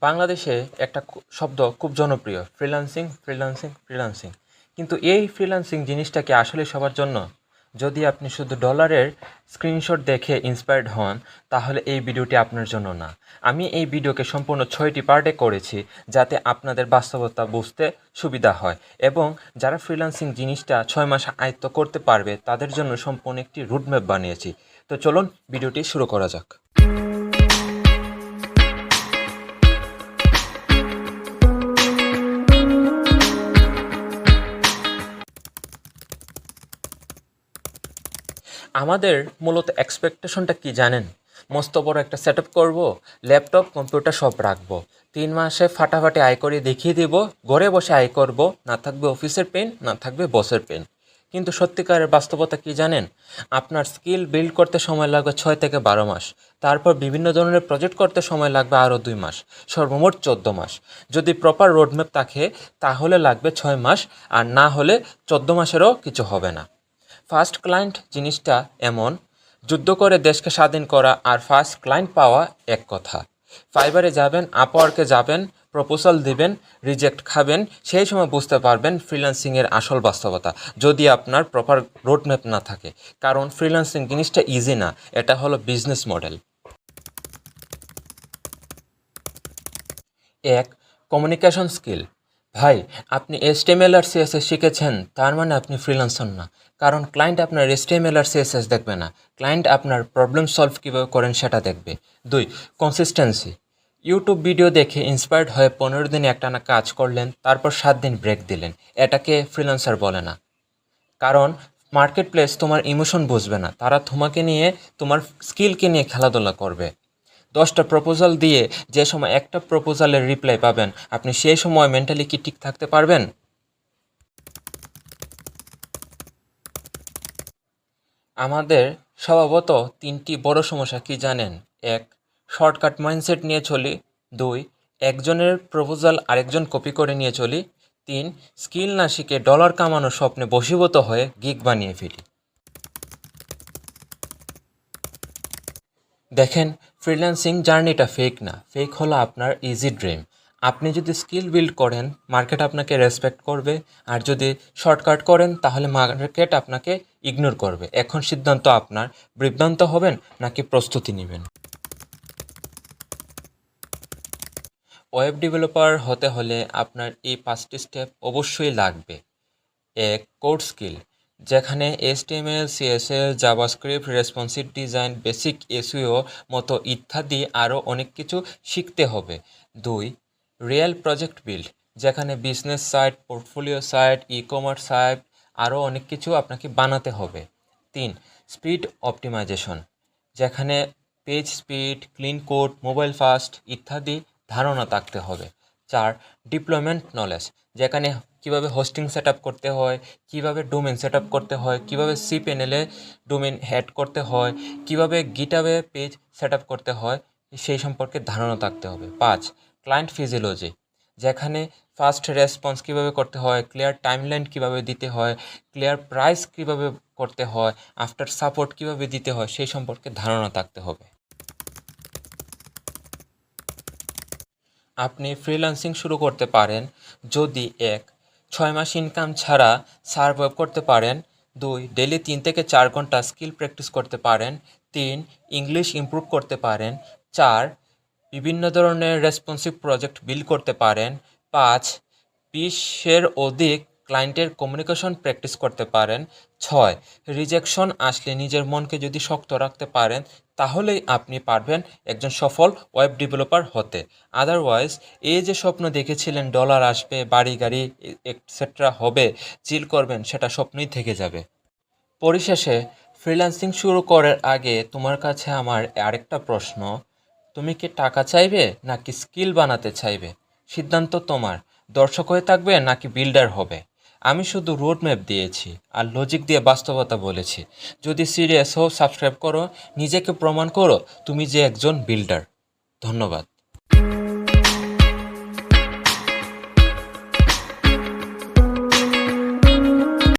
বাংলাদেশে একটা শব্দ খুব জনপ্রিয়, ফ্রিল্যান্সিং ফ্রিল্যান্সিং ফ্রিল্যান্সিং। কিন্তু এই ফ্রিল্যান্সিং জিনিসটা কি আসলে সবার জন্য? যদি আপনি শুধু ডলারের স্ক্রিনশট দেখে ইন্সপায়ার্ড হন, তাহলে এই ভিডিওটি আপনার জন্য না। আমি এই ভিডিওকে সম্পূর্ণ 6টি পার্টে করেছি, যাতে আপনাদের বাস্তবতা বুঝতে সুবিধা হয় এবং যারা ফ্রিল্যান্সিং জিনিসটা 6 মাস আয়ত্ত করতে পারবে তাদের জন্য সম্পূর্ণ একটি রুটম্যাপ বানিয়েছি। তো চলুন ভিডিওটি শুরু করা যাক। আমাদের মূলত এক্সপেকটেশনটা কি জানেন? মস্ত বড় একটা সেট আপ করবো, ল্যাপটপ কম্পিউটার সব রাখবো, 3 মাসে ফাটাফাটি আয় করে দেখিয়ে দিব, ঘরে বসে আয় করব, না থাকবে অফিসের পেন, না থাকবে বসের পেন। কিন্তু সত্যিকারের বাস্তবতা কি জানেন? আপনার স্কিল বিল্ড করতে সময় লাগবে 6 থেকে 12 মাস, তারপর বিভিন্ন ধরনের প্রজেক্ট করতে সময় লাগবে আরও 2 মাস, সর্বমোট 14 মাস। যদি প্রপার রোডম্যাপ থাকে তাহলে লাগবে 6 মাস, আর না হলে 14 মাসেরও কিছু হবে না। ফার্স্ট ক্লায়েন্ট জিনিসটা এমন, যুদ্ধ করে দেশকে স্বাধীন করা আর ফার্স্ট ক্লায়েন্ট পাওয়া এক কথা। ফাইবারে যাবেন, আপওয়ার্কে যাবেন, প্রপোজাল দিবেন, রিজেক্ট খাবেন, সেই সময় বুঝতে পারবেন ফ্রিল্যান্সিংয়ের আসল বাস্তবতা, যদি আপনার প্রপার রোডম্যাপ না থাকে। কারণ ফ্রিল্যান্সিং জিনিসটা ইজি না, এটা হলো বিজনেস মডেল। এক, কমিউনিকেশন স্কিল। ভাই, আপনি HTML আর CSS শিখেছেন, তার মানে আপনি ফ্রিল্যান্সার না। কারণ ক্লায়েন্ট আপনার HTML আর CSS দেখবে না, ক্লায়েন্ট আপনার প্রবলেম সলভ কীভাবে করেন সেটা দেখবে। 2, কনসিস্টেন্সি। ইউটিউব ভিডিও দেখে ইন্সপায়ার্ড হয়ে 15 দিন একটানা কাজ করলেন, তারপর 7 দিন ব্রেক দিলেন, এটাকে ফ্রিল্যান্সার বলে না। কারণ মার্কেট প্লেস তোমার ইমোশন বুঝবে না, তারা তোমাকে নিয়ে, তোমার স্কিলকে নিয়ে খেলাধুলা করবে। 10টা প্রপোজাল দিয়ে যে সময় একটা প্রপোজালের রিপ্লাই পাবেন, আপনি সেই সময় মেন্টালি কি ঠিক থাকতে পারবেন? আমাদের স্বভাবত 3টি বড় সমস্যা কি জানেন? 1, শর্টকাট মাইন্ডসেট নিয়ে চলি। 2, একজনের প্রপোজাল আরেকজন কপি করে নিয়ে চলি। 3, স্কিল না শিখে ডলার কামানোর স্বপ্নে বশীভূত হয়ে গিগ বানিয়ে ফেলি। দেখেন, ফ্রিল্যান্সিং জার্নিটা ফেক না, ফেক হলো আপনার ইজি ড্রিম। আপনি যদি স্কিল বিল্ড করেন, মার্কেট আপনাকে রেসপেক্ট করবে, আর যদি শর্টকাট করেন তাহলে মার্কেট আপনাকে ইগনোর করবে। এখন সিদ্ধান্ত আপনার, বিভ্রান্ত হবেন নাকি প্রস্তুতি নেবেন। ওয়েব ডেভেলপার হতে হলে আপনার এই 5টি স্টেপ অবশ্যই লাগবে। 1, কোড স্কিল, যেখানে HTML, CSS, JavaScript, responsive design, basic SEO মতো ইত্যাদি আরও অনেক কিছু শিখতে হবে। 2, রিয়েল প্রজেক্ট বিল্ড, যেখানে business site, portfolio site, e-commerce site আরও অনেক কিছু আপনাকে বানাতে হবে। 3, স্পিড অপটিমাইজেশন, যেখানে page speed, clean code, mobile fast ইত্যাদি ধারণা থাকতে হবে। 4, ডিপ্লয়মেন্ট নলেজ, যেখানে কিভাবে হোস্টিং সেট আপ করতে হয়, কিভাবে ডোমেন সেট আপ করতে হয়, কিভাবে cPanel-এ ডোমেন হেড করতে হয়, কিভাবে গিটহাবে পেজ সেট আপ করতে হয়, সেই সম্পর্কে ধারণা থাকতে হবে। 5, ক্লায়েন্ট ফিজিওলজি, যেখানে ফাস্ট রেসপন্স কীভাবে করতে হয়, ক্লিয়ার টাইমলাইন কীভাবে দিতে হয়, ক্লিয়ার প্রাইস কীভাবে করতে হয়, আফটার সাপোর্ট কীভাবে দিতে হয়, সেই সম্পর্কে ধারণা থাকতে হবে। আপনি ফ্রিল্যান্সিং শুরু করতে পারেন যদি 1, 6 মাস ইনকাম ছাড়া সার্ভাইভ করতে পারেন। 2, ডেইলি 3 থেকে 4 ঘন্টা স্কিল প্র্যাকটিস করতে পারেন। 3, ইংলিশ ইমপ্রুভ করতে পারেন। 4, বিভিন্ন ধরনের রেসপন্সিভ প্রজেক্ট বিল্ড করতে পারেন। 5, 20-এর অধিক ক্লায়েন্টের কমিউনিকেশন প্র্যাকটিস করতে পারেন। 6, রিজেকশন আসলে নিজের মনকে যদি শক্ত রাখতে পারেন, তাহলেই আপনি পারবেন একজন সফল ওয়েব ডেভেলপার হতে। আদারওয়াইজ এই যে স্বপ্ন দেখেছিলেন ডলার আসবে, বাড়ি গাড়ি এটসেট্রা হবে, চিল করবেন, সেটা স্বপ্নই থেকে যাবে। পরিশেষে, ফ্রিল্যান্সিং শুরু করার আগে তোমার কাছে আমার আরেকটা প্রশ্ন, তুমি কি টাকা চাইবে নাকি স্কিল বানাতে চাইবে? সিদ্ধান্ত তোমার। দর্শক হয়ে থাকবে নাকি বিল্ডার হবে? আমি শুধু রোড ম্যাপ দিয়েছি আর লজিক দিয়ে বাস্তবতা বলেছি। যদি সিরিয়াস হও, সাবস্ক্রাইব করো, নিজেকে প্রমাণ করো তুমি যে একজন বিল্ডার। ধন্যবাদ।